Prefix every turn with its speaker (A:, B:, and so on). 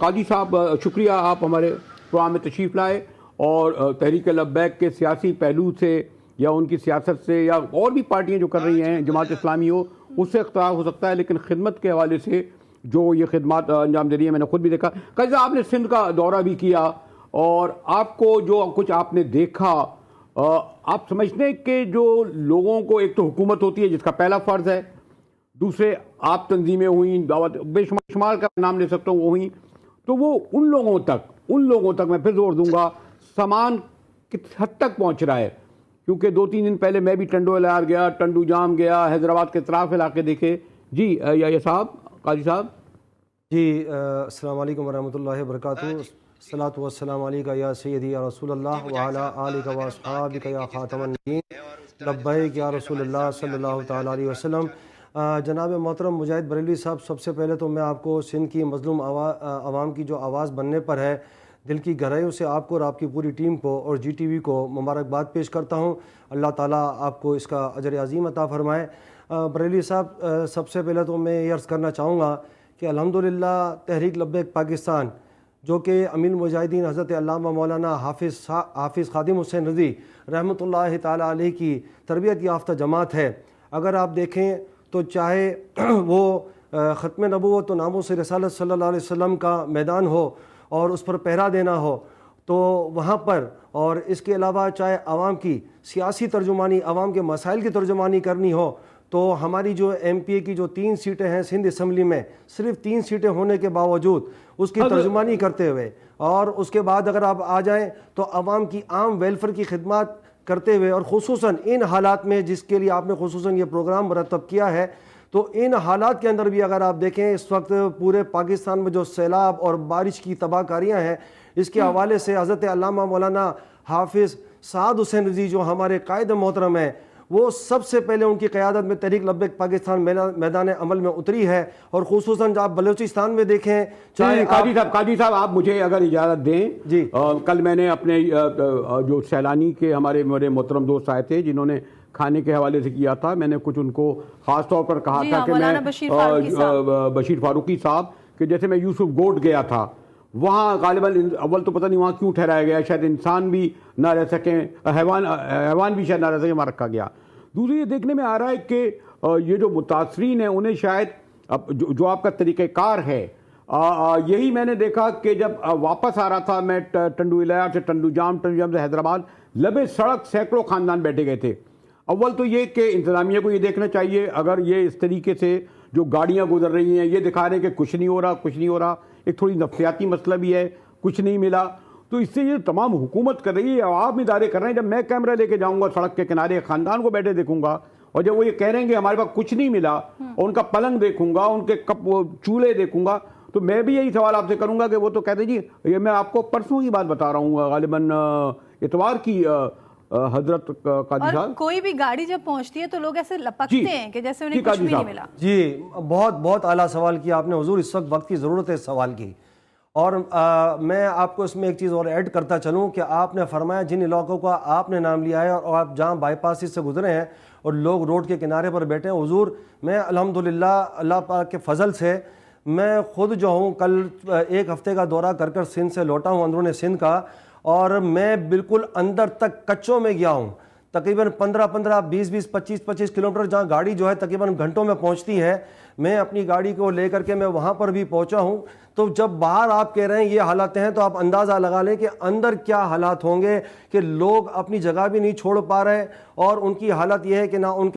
A: قاضی صاحب شکریہ آپ ہمارے پروگرام میں تشریف لائے اور تحریک لبیک کے سیاسی پہلو سے یا ان کی سیاست سے یا اور بھی پارٹیاں جو کر رہی ہیں جماعت اسلامی ہو اس سے اختلاف ہو سکتا ہے، لیکن خدمت کے حوالے سے جو یہ خدمات انجام دے رہی ہیں میں نے خود بھی دیکھا۔ قاضی صاحب آپ نے سندھ کا دورہ بھی کیا اور آپ کو جو کچھ آپ نے دیکھا آپ سمجھتے ہیں کہ جو لوگوں کو ایک تو حکومت ہوتی ہے جس کا پہلا فرض ہے، دوسرے آپ تنظیمیں ہوئیں، دعوت بے شمار کا نام لے سکتا ہوں وہ ہوئیں، تو وہ ان لوگوں تک میں پھر زور دوں گا سامان کس حد تک پہنچ رہا ہے؟ کیونکہ 2-3 دن پہلے میں بھی ٹنڈو الار گیا، ٹنڈو جام گیا، حیدرآباد کے اطراف علاقے دیکھے۔ جی یا صاحب قاضی صاحب۔
B: جی السلام علیکم ورحمۃ اللہ وبرکاتہ۔ الصلاۃ والسلام علیکہ یا سیدی یا رسول اللہ وعلی آلک و اصحابک یا خاتم النبیین لبیک یا رسول اللہ صلی اللہ تعالیٰ علیہ وسلم۔ جناب محترم مجاہد بریلوی صاحب، سب سے پہلے تو میں آپ کو سندھ کی مظلوم عوام کی جو آواز بننے پر ہے دل کی گہرائیوں سے آپ کو اور آپ کی پوری ٹیم کو اور جی ٹی وی کو مبارکباد پیش کرتا ہوں۔ اللہ تعالیٰ آپ کو اس کا اجر عظیم عطا فرمائے۔ بریلوی صاحب، سب سے پہلے تو میں یہ عرض کرنا چاہوں گا کہ الحمدللہ تحریک لبیک پاکستان جو کہ امیر المجاہدین حضرت علامہ مولانا حافظ خادم حسین رضوی رحمۃ اللہ تعالیٰ علیہ کی تربیت یافتہ جماعت ہے۔ اگر آپ دیکھیں تو چاہے وہ ختم نبوت و ناموس رسالت صلی اللہ علیہ وسلم کا میدان ہو اور اس پر پہرا دینا ہو تو وہاں پر، اور اس کے علاوہ چاہے عوام کی سیاسی ترجمانی، عوام کے مسائل کی ترجمانی کرنی ہو تو ہماری جو ایم پی اے کی جو 3 سیٹیں ہیں سندھ اسمبلی میں، صرف 3 سیٹیں ہونے کے باوجود اس کی ترجمانی کرتے ہوئے، اور اس کے بعد اگر آپ آ جائیں تو عوام کی عام ویلفیئر کی خدمات کرتے ہوئے، اور خصوصاً ان حالات میں جس کے لیے آپ نے خصوصاً یہ پروگرام مرتب کیا ہے، تو ان حالات کے اندر بھی اگر آپ دیکھیں اس وقت پورے پاکستان میں جو سیلاب اور بارش کی تباہ کاریاں ہیں، اس کے حوالے سے حضرت علامہ مولانا حافظ سعد حسین رضوی جو ہمارے قائد محترم ہیں، وہ سب سے پہلے ان کی قیادت میں تحریک لبیک پاکستان میدان عمل میں اتری ہے، اور خصوصاً جب آپ بلوچستان میں دیکھیں
A: قاضی صاحب آپ مجھے اگر اجازت دیں،
B: جی
A: کل میں نے اپنے جو سیلانی کے ہمارے میرے محترم دوست آئے تھے جنہوں نے کھانے کے حوالے سے کیا تھا، میں نے کچھ ان کو خاص طور پر کہا تھا کہ میں بشیر فاروقی صاحب کہ جیسے میں یوسف گوٹ گیا تھا، وہاں غالباً اول تو پتہ نہیں وہاں کیوں ٹھہرایا گیا، شاید انسان بھی نہ رہ سکیں، حیوان بھی شاید نہ رہ سکیں، وہاں رکھا گیا۔ دوسری یہ دیکھنے میں آ رہا ہے کہ یہ جو متاثرین ہیں انہیں شاید جو آپ کا طریقہ کار ہے، یہی میں نے دیکھا کہ جب واپس آ رہا تھا میں ٹنڈو الار سے ٹنڈو جام سے حیدرآباد، لبے سڑک سینکڑوں خاندان بیٹھے گئے تھے۔ اول تو یہ کہ انتظامیہ کو یہ دیکھنا چاہیے، اگر یہ اس طریقے سے جو گاڑیاں گزر رہی ہیں یہ دکھا رہے ہیں کہ کچھ نہیں ہو رہا، ایک تھوڑی نفسیاتی مسئلہ بھی ہے، کچھ نہیں ملا، تو اس سے یہ تمام حکومت کر رہی ہے، عوام ادارے کر رہے ہیں۔ جب میں کیمرہ لے کے جاؤں گا سڑک کے کنارے خاندان کو بیٹھے دیکھوں گا، اور جب وہ یہ کہہ رہے ہیں کہ ہمارے پاس کچھ نہیں ملا، اور ان کا پلنگ دیکھوں گا، ان کے چولہے دیکھوں گا، تو میں بھی یہی سوال آپ سے کروں گا کہ وہ تو کہتے جی، یہ میں آپ کو پرسوں کی بات بتا رہا ہوں، غالباً اتوار کی، حضرت قاضی صاحب،
C: کوئی بھی گاڑی جب پہنچتی ہے تو لوگ ایسے لپکتے ہیں کہ جیسے انہیں کچھ بھی نہیں ملا۔
B: جی بہت اعلیٰ سوال کیا آپ نے حضور، اس وقت کی ضرورت ہے سوال کی، اور میں آپ کو اس میں ایک چیز اور ایڈ کرتا چلوں کہ آپ نے فرمایا جن علاقوں کا آپ نے نام لیا ہے اور آپ جہاں بائی پاسز سے گزرے ہیں اور لوگ روڈ کے کنارے پر بیٹھے ہیں، حضور میں الحمدللہ اللہ پاک کے فضل سے میں خود جو ہوں کل 1 ہفتے کا دورہ کر سندھ سے لوٹا ہوں، اندرون سندھ کا، اور میں بالکل اندر تک کچوں میں گیا ہوں، تقریباً 15 20 25 کلومیٹر جہاں گاڑی جو ہے تقریباً گھنٹوں میں پہنچتی ہے، میں اپنی گاڑی کو لے کر کے میں وہاں پر بھی پہنچا ہوں۔ تو جب باہر آپ کہہ رہے ہیں یہ حالات ہیں تو آپ اندازہ لگا لیں کہ اندر کیا حالات ہوں گے، کہ لوگ اپنی جگہ بھی نہیں چھوڑ پا رہے، اور ان کی حالت یہ ہے کہ نہ ان